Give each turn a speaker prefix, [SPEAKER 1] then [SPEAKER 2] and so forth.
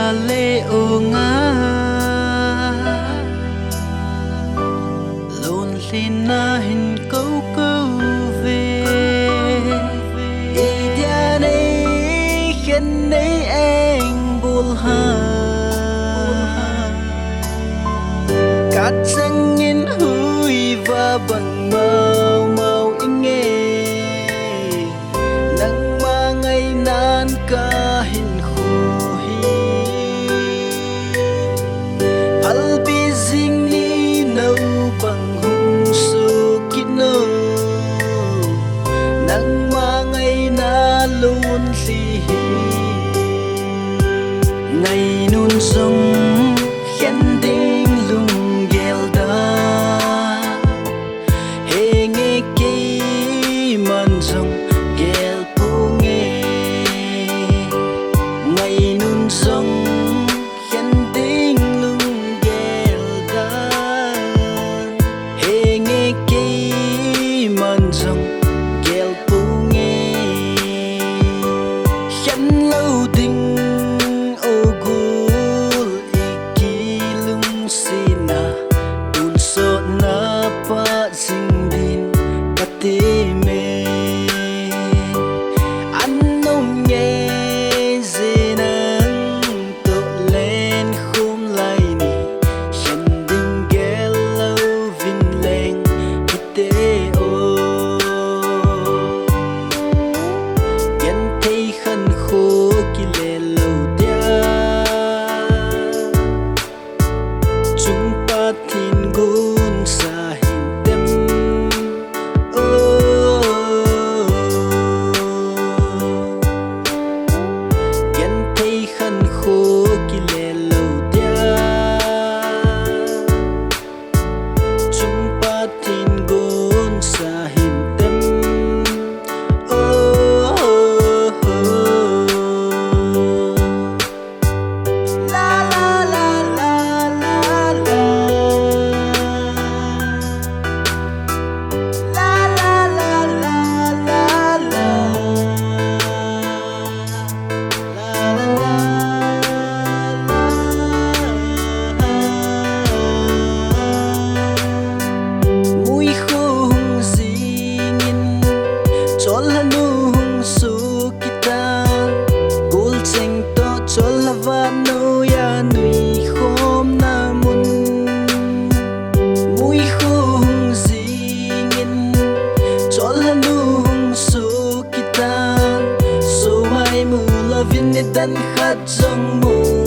[SPEAKER 1] và lê ô ngã lộn xin na hình câu câu về ý dia này khiến này anh buồn ha cát xanh nhìn hủi và bằng màu màu in nghe nắng ma ngày nan ca hình khô hi palbi zing ni nâu bằng hung su kino nắng ma ngày na luôn si ngày nun sông khen đinh lung gel da he nghe kê man sông gel pu nghe ngày nun sông khen đinh lung gel da he nghe kê man sông gel pu nghe khen lâu đinh dan khát trong mùa